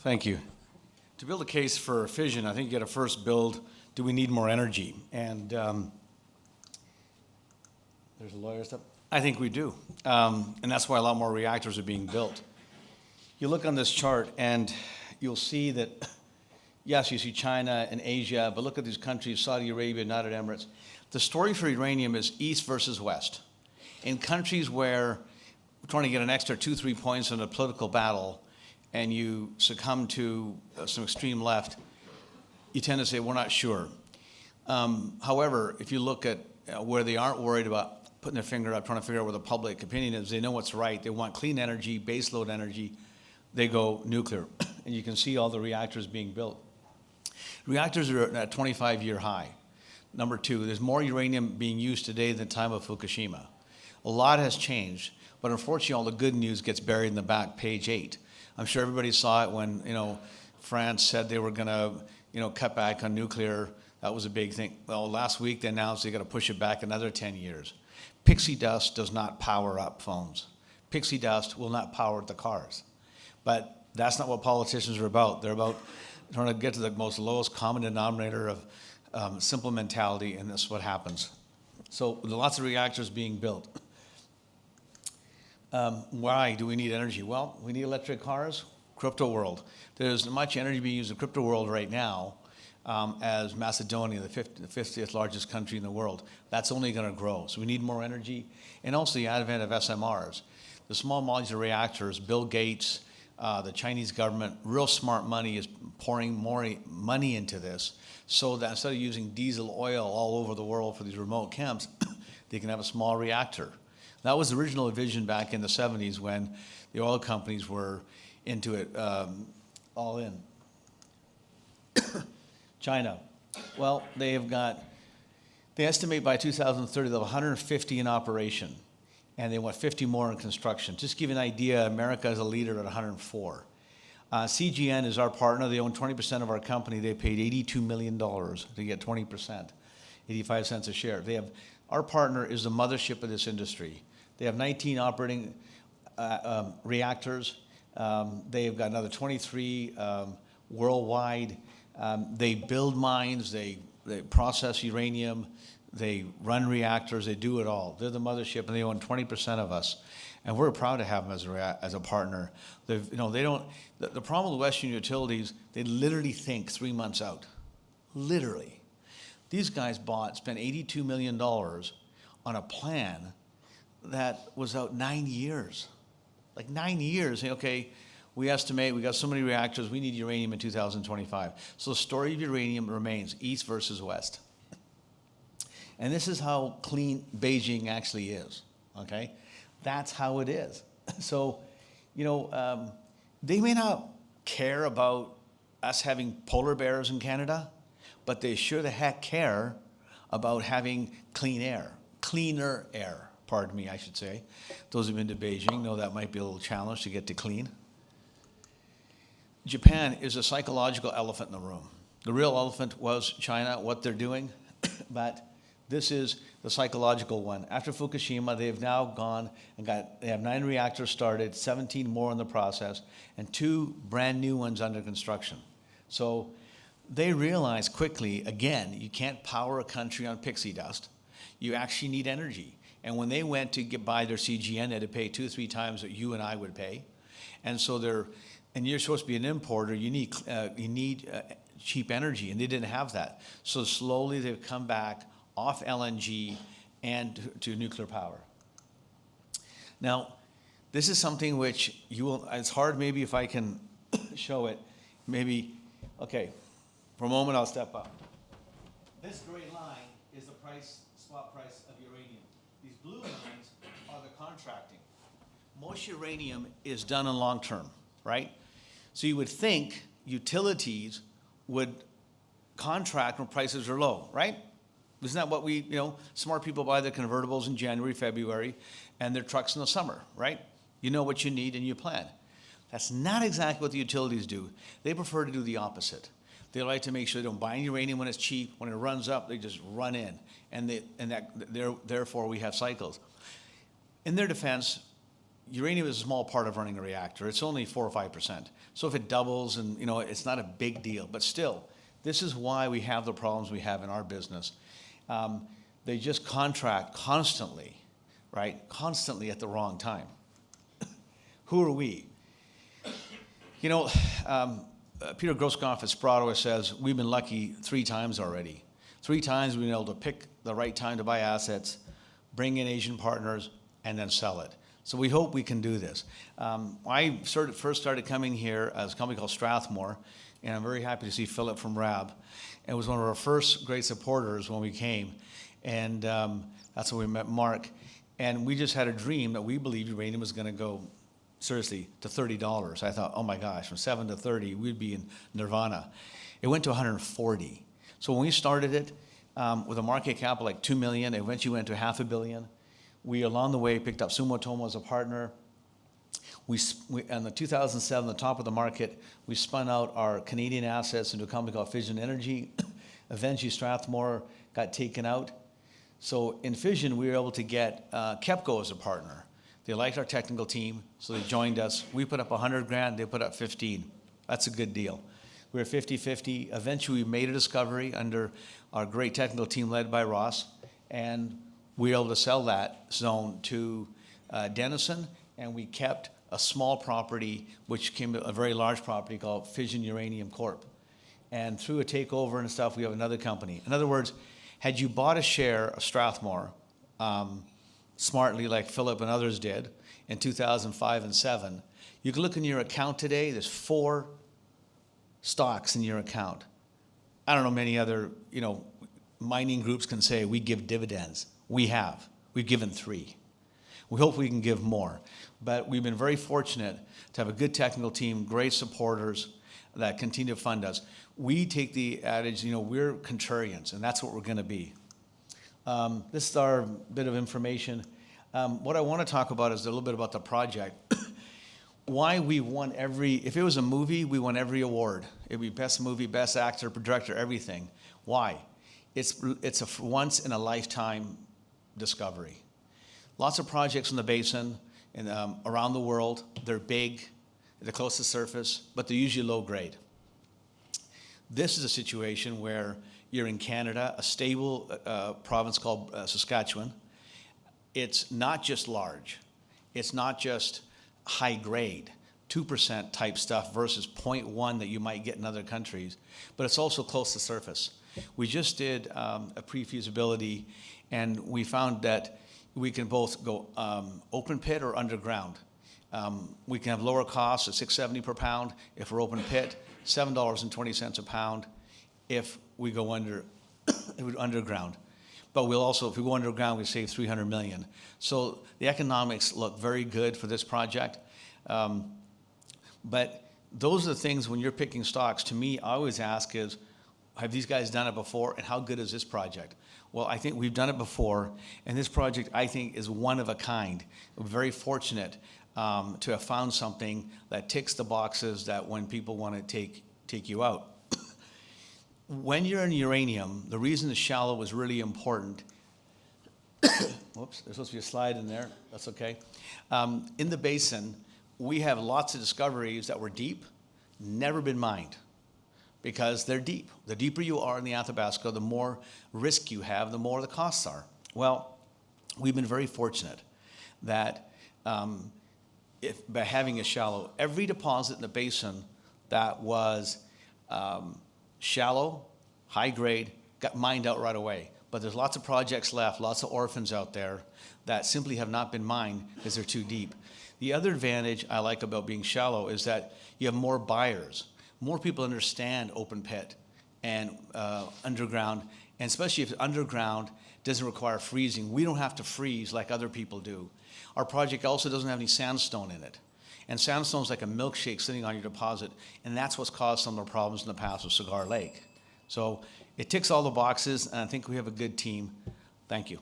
Thank you. To build a case for fission, I think you got to first build, do we need more energy? And there's a lawyer stuff. I think we do. And that's why a lot more reactors are being built. You look on this chart and you'll see that, yes, you see China and Asia, but look at these countries, Saudi Arabia, United Emirates. The story for uranium is east versus west. In countries where we're trying to get an extra 2-3 points in a political battle and you succumb to some extreme left, you tend to say, we're not sure. However, if you look at where they aren't worried about putting their finger up, trying to figure out where the public opinion is, they know what's right. They want clean energy, baseload energy. They go nuclear. And you can see all the reactors being built. Reactors are at a 25-year high. Number two, there's more uranium being used today than the time of Fukushima. A lot has changed, but unfortunately all the good news gets buried in the back, page 8. I'm sure everybody saw it when, France said they were going to, cut back on nuclear. That was a big thing. Well, last week they announced they're going to push it back another 10 years. Pixie dust does not power up phones. Pixie dust will not power the cars. But that's not what politicians are about. They're about trying to get to the most lowest common denominator of simple mentality, and that's what happens. So there are lots of reactors being built. Why do we need energy? Well, we need electric cars, crypto world. There's as much energy being used in the crypto world right now as Macedonia, the 50th largest country in the world. That's only going to grow. So we need more energy. And also the advent of SMRs. The small modular reactors, Bill Gates, the Chinese government, real smart money is pouring more money into this so that instead of using diesel oil all over the world for these remote camps, they can have a small reactor. That was the original vision back in the 70s when the oil companies were into it all in. China. Well, they estimate by 2030 they'll have 150 in operation, and they want 50 more in construction. Just to give you an idea, America is a leader at 104. CGN is our partner. They own 20% of our company. They paid $82 million to get 20%, 85 cents a share. Our partner is the mothership of this industry. They have 19 operating reactors. They've got another 23 worldwide. They build mines, they process uranium, they run reactors, they do it all. They're the mothership, and they own 20% of us. And we're proud to have them as a partner. The problem with Western utilities, they literally think 3 months out. Literally. These guys spent $82 million on a plan that was out 9 years. Like 9 years, saying, okay, we estimate we got so many reactors, we need uranium in 2025. So the story of uranium remains east versus west. And this is how clean Beijing actually is, okay? That's how it is. So, they may not care about us having polar bears in Canada, but they sure the heck care about having clean air, cleaner air, pardon me, I should say. Those who've been to Beijing know that might be a little challenge to get to clean. Japan is a psychological elephant in the room. The real elephant was China, what they're doing, but this is the psychological one. After Fukushima, they've now gone and they have 9 reactors started, 17 more in the process, and 2 brand new ones under construction. So they realized quickly, again, you can't power a country on pixie dust. You actually need energy. And when they went to buy their CGN, they had to pay 2-3 times what you and I would pay. And so and you're supposed to be an importer, you need cheap energy, and they didn't have that. So slowly they've come back off LNG and to nuclear power. Now, this is something which it's hard maybe if I can show it, okay, for a moment I'll step up. This gray line is the spot price of uranium. These blue lines are the contracting. Most uranium is done in long term, right? So you would think utilities would contract when prices are low, right? Isn't that what smart people buy their convertibles in January, February, and their trucks in the summer, right? You know what you need and you plan. That's not exactly what the utilities do. They prefer to do the opposite. They like to make sure they don't buy uranium when it's cheap. When it runs up, they just run in, therefore we have cycles. In their defense, uranium is a small part of running a reactor. It's only 4 or 5%. So if it doubles, and it's not a big deal. But still, this is why we have the problems we have in our business. They just contract constantly, right? Constantly at the wrong time. Who are we? Peter Grosskopf at Sprott says, we've been lucky 3 times already. 3 times we've been able to pick the right time to buy assets, bring in Asian partners, and then sell it. So we hope we can do this. I first started coming here as a company called Strathmore, and I'm very happy to see Philip from RAB. It was one of our first great supporters when we came, and that's when we met Mark. And we just had a dream that we believed uranium was going to go, seriously, to $30. I thought, oh my gosh, from 7 to 30, we'd be in nirvana. It went to 140. So when we started it, with a market cap of like $2 million, it eventually went to $500 million. We, along the way, picked up Sumitomo as a partner. In the 2007, the top of the market, we spun out our Canadian assets into a company called Fission Energy. Eventually, Strathmore got taken out. So in Fission, we were able to get KEPCO as a partner. They liked our technical team, so they joined us. We put up 100 grand, they put up 15. That's a good deal. We were 50-50. Eventually, we made a discovery under our great technical team led by Ross, and we were able to sell that zone to Denison, and we kept a small property, which became a very large property called Fission Uranium Corp. And through a takeover and stuff, we have another company. In other words, had you bought a share of Strathmore smartly, like Philip and others did in 2005 and 7, you can look in your account today, there's 4 stocks in your account. I don't know many other, mining groups can say we give dividends. We have. We've given 3. We hope we can give more. But we've been very fortunate to have a good technical team, great supporters that continue to fund us. We take the adage, we're contrarians, and that's what we're going to be. This is our bit of information. What I want to talk about is a little bit about the project. Why we won if it was a movie, we won every award. It'd be best movie, best actor, director, everything. Why? It's a once in a lifetime discovery. Lots of projects in the basin and around the world. They're big, they're close to the surface, but they're usually low grade. This is a situation where you're in Canada, a stable province called Saskatchewan. It's not just large. It's not just high grade, 2% type stuff versus 0.1 that you might get in other countries, but it's also close to surface. We just did a pre-feasibility, and we found that we can both go open pit or underground. We can have lower costs at $6.70 per pound if we're open pit, $7.20 a pound if we go underground. But we'll also, if we go underground, we save $300 million. So the economics look very good for this project. But those are the things when you're picking stocks, to me, I always ask is, have these guys done it before, and how good is this project? Well, I think we've done it before, and this project, I think, is one of a kind. We're very fortunate to have found something that ticks the boxes that when people want to take you out. When you're in uranium, the reason the shallow was really important, whoops, there's supposed to be a slide in there, that's okay. In the basin, we have lots of discoveries that were deep, never been mined, because they're deep. The deeper you are in the Athabasca, the more risk you have, the more the costs are. Well, we've been very fortunate that by having a shallow, every deposit in the basin that was shallow, high grade, got mined out right away. But there's lots of projects left, lots of orphans out there that simply have not been mined because they're too deep. The other advantage I like about being shallow is that you have more buyers. More people understand open pit and underground, and especially if underground doesn't require freezing. We don't have to freeze like other people do. Our project also doesn't have any sandstone in it. And sandstone is like a milkshake sitting on your deposit, and that's what's caused some of the problems in the past with Cigar Lake. So it ticks all the boxes, and I think we have a good team. Thank you.